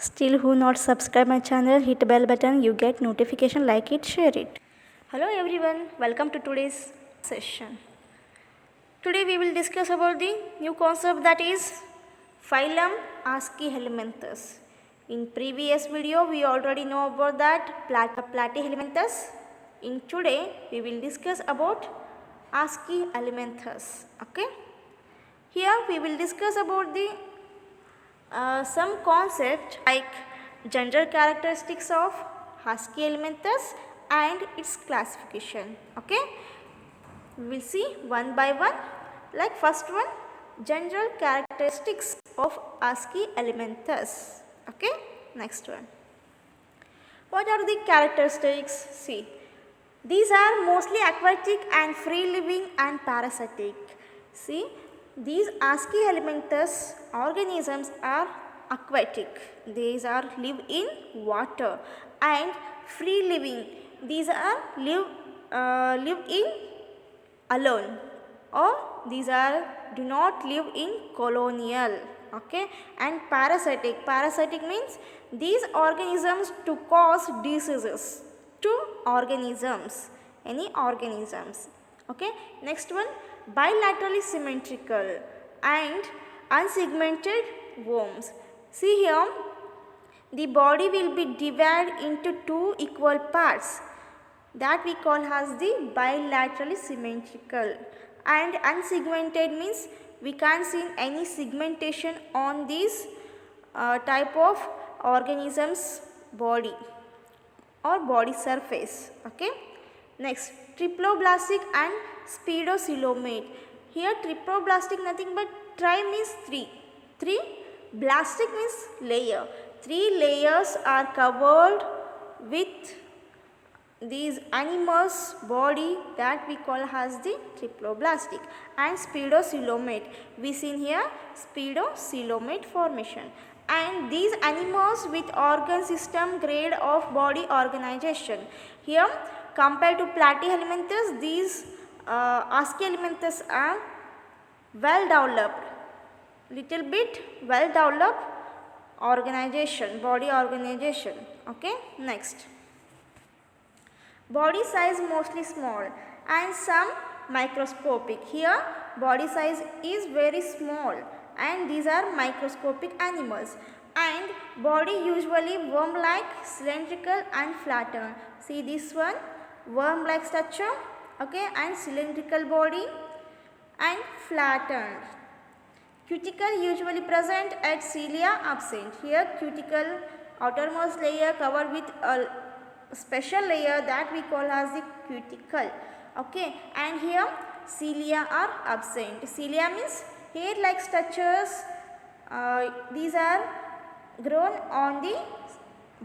Still who not subscribe my channel, hit bell button, you get notification, like it, share it. Hello everyone, welcome to today's session. Today we will discuss about the new concept, that is phylum Aschelminthus. In previous video we already know about that Platyhelminthes. In today we will discuss about Aschelminthus. Okay. Here we will discuss about the some concept like general characteristics of Aschelminthus and its classification. Okay, we will see one by one. Like first one, general characteristics of Aschelminthus. Okay, next one. What are the characteristics? See, these are mostly aquatic and free living and parasitic. See, these Aschelminthus organisms are aquatic. These are live in water and free living. These are live in alone, or these are do not live in colonial. Okay, and parasitic means these organisms to cause diseases to organisms, any organisms. Okay, next one, bilaterally symmetrical and unsegmented worms. See here, the body will be divided into two equal parts, that we call as the bilaterally symmetrical, and unsegmented means we can't see any segmentation on this type of organisms body or body surface. Okay. Next, triploblastic and spidocoelomate. Here triploblastic nothing but tri means three, blastic means layer. 3 layers are covered with these animals body, that we call as the triploblastic, and spidocoelomate. We seen here spidocoelomate formation. And these animals with organ system grade of body organization. Here compared to Platyhelminthes, these Aschelminthus are well developed, little bit well developed organization, body organization. Okay, next, body size mostly small and some microscopic. Here body size is very small and these are microscopic animals, and body usually worm like, cylindrical and flattened. See this one, worm like structure, okay, and cylindrical body and flattened. Cuticle usually present at cilia, absent. Here cuticle outermost layer covered with a special layer, that we call as the cuticle. Okay, and here cilia are absent. Cilia means hair like structures, these are grown on the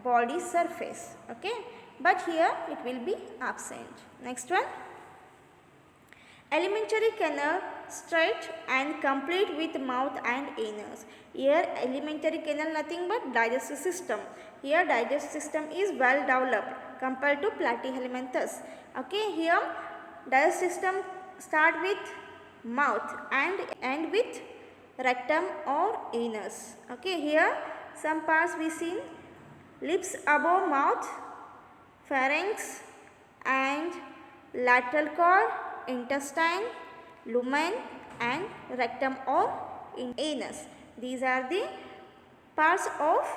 body surface. Okay, but here it will be absent. Next one, alimentary canal straight and complete with mouth and anus. Here alimentary canal nothing but digestive system. Here digestive system is well developed compared to Platyhelminthes. Okay, here digestive system start with mouth and end with rectum or anus. Okay, here some parts we seen, lips above mouth, pharynx and lateral cord, intestine, lumen and rectum or in anus. These are the parts of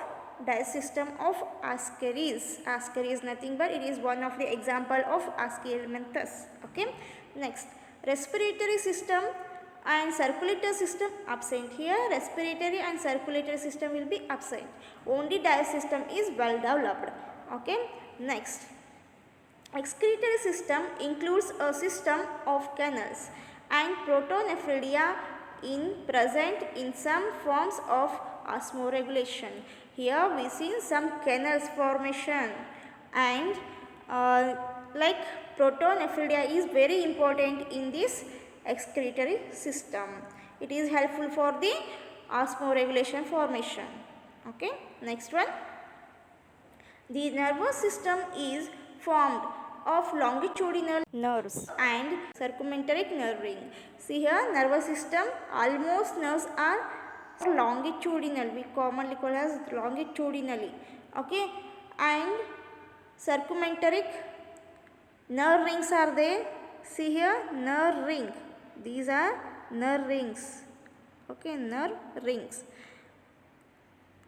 digestive system of Ascaris. Ascaris nothing but it is one of the example of Aschelminthus. Okay. Next, respiratory system and circulatory system absent. Here respiratory and circulatory system will be absent. Only digestive system is well developed. Okay. Next, excretory system includes a system of canals and protonephridia in present in some forms of osmoregulation. Here we see some canals formation, and like protonephridia is very important in this excretory system. It is helpful for the osmoregulation formation. Okay. Next one, the nervous system is formed of longitudinal nerves and circumenteric nerve ring. See here nervous system, almost nerves are longitudinal, we commonly call as longitudinally, okay, and circumenteric. Nerve rings are there. See here, nerve ring. These are nerve rings. Okay, nerve rings.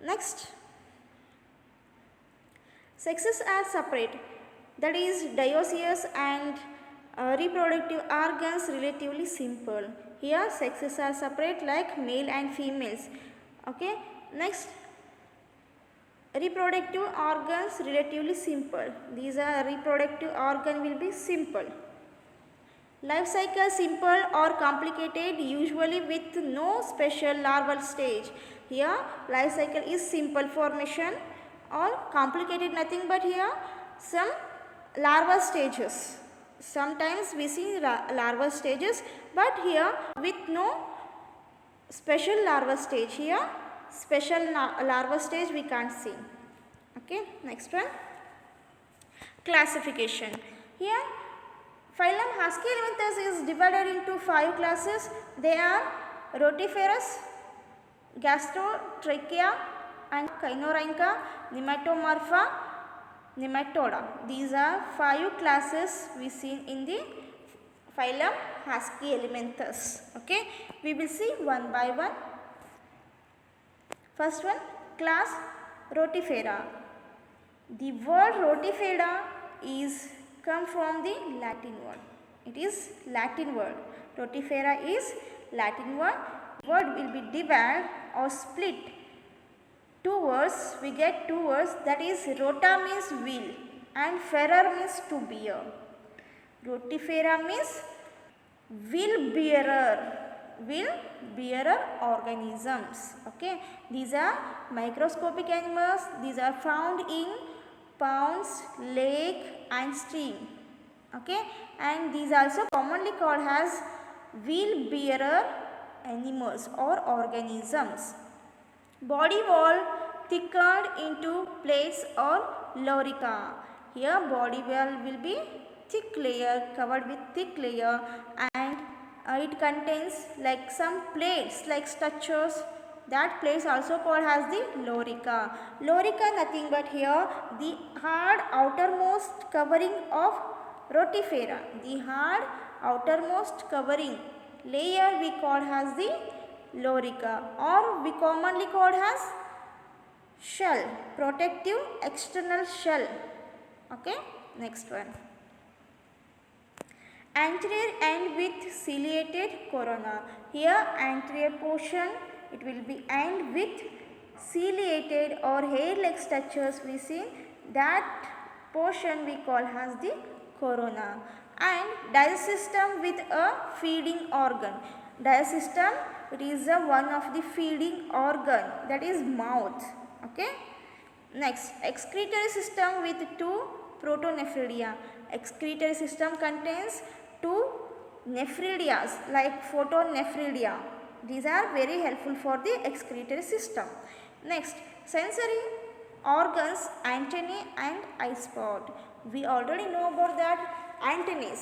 Next, sexes are separate. That is, dioecious and reproductive organs relatively simple. Here, sexes are separate like male and females. Okay. Next, reproductive organs relatively simple. These are reproductive organ will be simple. Life cycle simple or complicated, usually with no special larval stage. Here life cycle is simple formation or complicated nothing but here some larval stages. Sometimes we see larval stages, but here with no special larval stage. Here special larval stage we can't see. Okay, next one, classification. Here phylum Haskellyminthes is divided into 5 classes. They are Rotiferous, Gastrotrachea and Chinorhyncha, Nematomorpha, Nematoda. These are 5 classes we see in the phylum Haskellyminthes. Okay, we will see one by one. First one, class Rotifera. The word Rotifera is come from the Latin word. It is Latin word. Rotifera is Latin word. Word will be divided or split. 2 words, we get 2 words, that is rota means wheel and ferer means to bear. Rotifera means wheel bearer organisms. Okay, these are microscopic animals. These are found in ponds, lake and stream. Okay, and these also commonly called as wheel bearer animals or organisms. Body wall thickened into plates or lorica. Here body wall will be thick layer, covered with thick layer, and it contains like some plates like structures. That plates also called as the lorica. Lorica nothing but here the hard outermost covering of Rotifera. The hard outermost covering layer we call as the lorica, or we commonly called as shell, protective external shell. Okay, next one, anterior end with ciliated corona. Here anterior portion it will be end with ciliated or hair-like structures we see. That portion we call as the corona. And digestive system with a feeding organ. Digestive system, it is one of the feeding organ, that is mouth. Okay. Next, excretory system with 2 protonephridia. Excretory system contains 2 nephrilias like photonephridia. These are very helpful for the excretory system. Next, sensory organs, antennae and eye spot. We already know about that antennae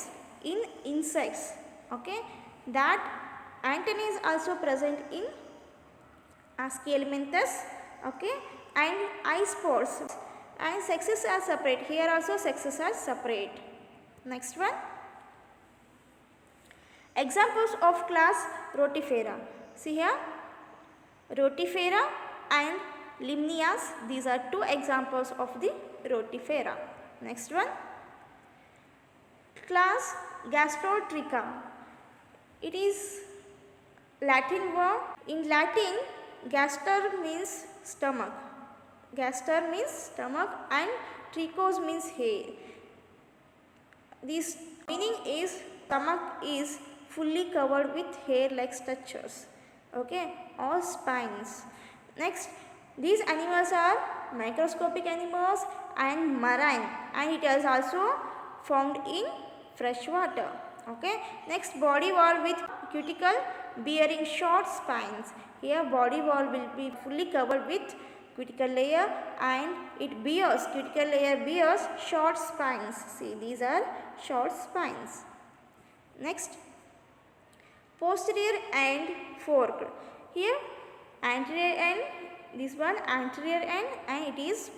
in insects. Okay, that antennae is also present in Haskellyminthes. Okay, and eye spots, and sexes are separate. Here also sexes are separate. Next one, examples of class Rotifera. See here, Rotifera and Limnias. These are 2 examples of the Rotifera. Next one, class Gastrotricha. It is Latin word. In Latin, gaster means stomach. Gaster means stomach and trichos means hair. This meaning is stomach is fully covered with hair-like structures. Okay, or spines. Next, these animals are microscopic animals and marine, and it is also found in fresh water. Okay. Next, body wall with cuticle bearing short spines. Here body wall will be fully covered with cuticle layer and it bears, cuticle layer bears short spines. See, these are short spines. Next, posterior and forked. Here anterior end, this one anterior end, and it is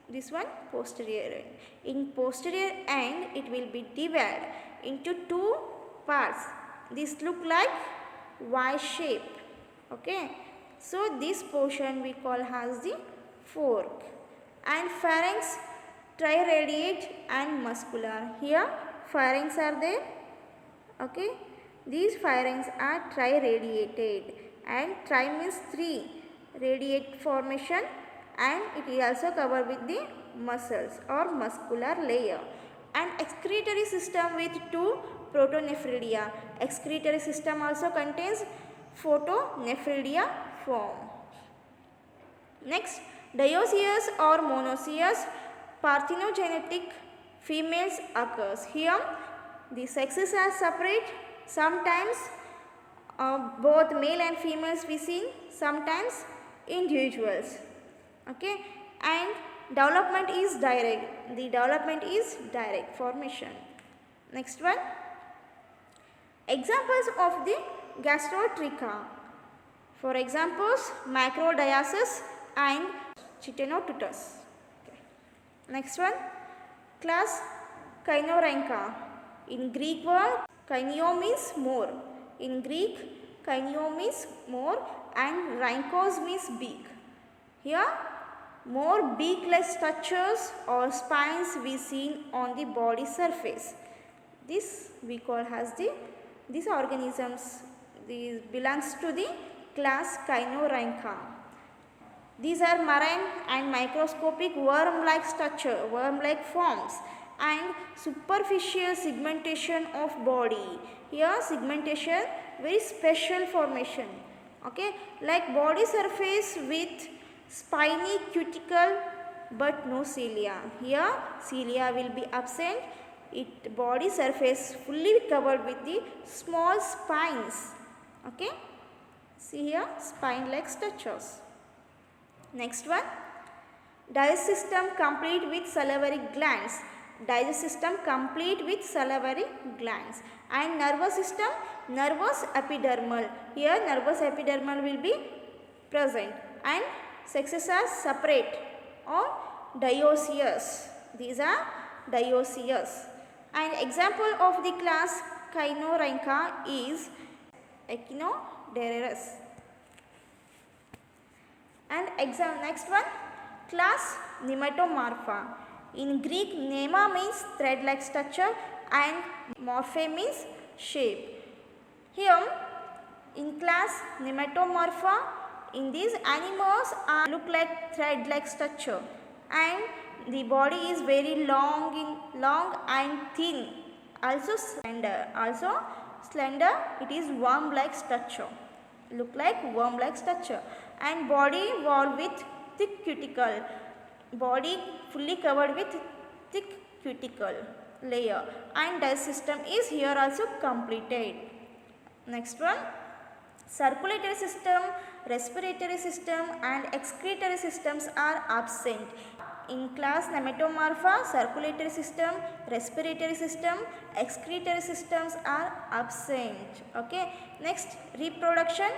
this one posterior end. In posterior end, it will be divided into two parts. This look like Y shape. Okay. So this portion we call as the fork. And pharynx, triradiate and muscular. Here pharynx are there. Okay. These pharynx are triradiated, and tri means 3 radiate formation, and it is also covered with the muscles or muscular layer. And excretory system with 2 protonephridia. Excretory system also contains photonephridia form. Next, dioecious or monoecious parthenogenetic females occurs. Here the sexes are separate. Sometimes both male and females we see, sometimes individuals. Okay, and development is direct. The development is direct formation. Next one, examples of the gastrotricha. For examples, macrodiasis and Chitenotutus. Okay. Next one, class Kynorhyncha. In Greek word, kynio means more. In Greek, kynio means more, and rhynchos means beak. Here, more beak-like structures or spines we seen on the body surface. This we call as these organisms. These belongs to the class Kynorhyncha. These are marine and microscopic worm-like structure, worm-like forms, and superficial segmentation of body. Here segmentation, very special formation. Okay, like body surface with spiny cuticle but no cilia. Here cilia will be absent. It body surface fully covered with the small spines. Okay, see here spine-like structures. Next one, digestive system complete with salivary glands. Digestive system complete with salivary glands. And nervous system, nervous epidermal. Here nervous epidermal will be present, and sexes are separate or dioecious. These are dioecious. And example of the class Kynorhyncha is Echinoderus. And next one, class Nematomorpha. In Greek, nema means thread-like structure and morphe means shape. Here in class Nematomorpha, in these animals look like thread-like structure, and the body is very long and thin, also slender. It is worm-like structure, look like worm-like structure, and body wall with thick cuticle. Body fully covered with thick cuticle layer, and digestive system is here also completed. Next one, circulatory system, respiratory system and excretory systems are absent. In class Nematomorpha, circulatory system, respiratory system, excretory systems are absent. Okay. Next, reproduction,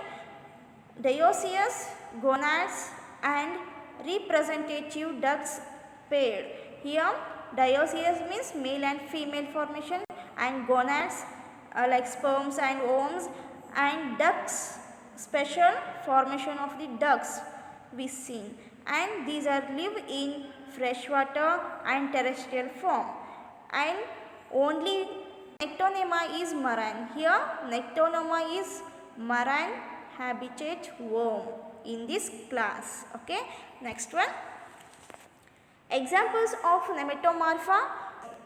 dioecious, gonads and representative ducts paired. Here dioecious means male and female formation, and gonads like sperms and ovumes, and ducts, special formation of the ducts we seen, and these are live in freshwater and terrestrial form, and only Nectonema is marine. Here Nectonema is marine habitat worm in this class. Okay. Next one, examples of Nematomorpha,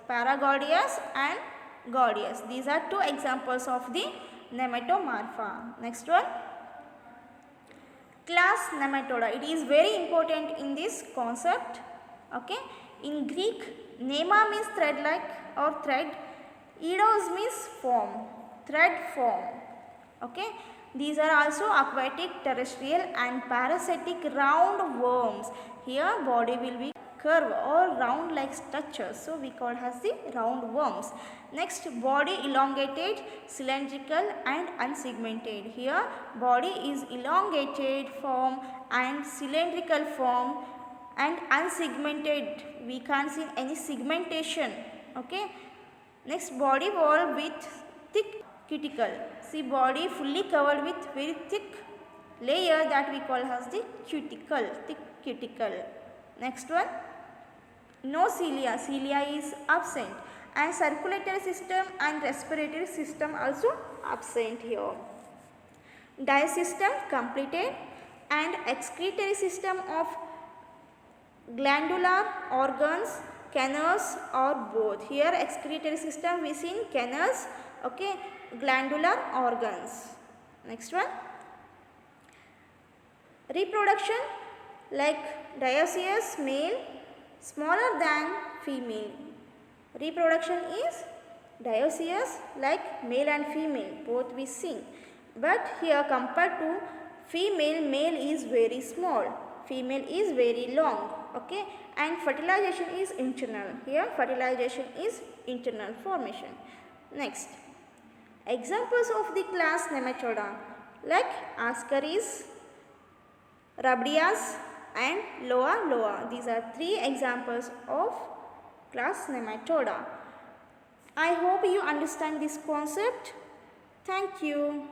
Paragordias and Gordius. These are two examples of the Nematomorpha. Next one, class Nematoda. It is very important in this concept. Okay. In Greek, nema means thread-like or thread, eidos means form, thread form. Okay. These are also aquatic, terrestrial and parasitic round worms. Here body will be curve or round like structures, so we call as the roundworms. Next, body elongated, cylindrical and unsegmented. Here body is elongated form and cylindrical form and unsegmented, we can't see any segmentation. Okay. Next, body wall with thick cuticle. See, body fully covered with very thick layer that we call as the cuticle, thick cuticle. Next one, no cilia, cilia is absent, and circulatory system and respiratory system also absent here. Digestive system completed, and excretory system of glandular organs, canals or both. Here excretory system we see in canals, okay, glandular organs. Next one, reproduction, like dioecious male smaller than female. Reproduction is dioecious like male and female both we see, but here compared to female, male is very small, female is very long. Okay, and fertilization is internal. Here fertilization is internal formation. Next, examples of the class Nematoda, like Ascaris, Rhabdias and Loa loa. These are 3 examples of class Nematoda. I hope you understand this concept. Thank you.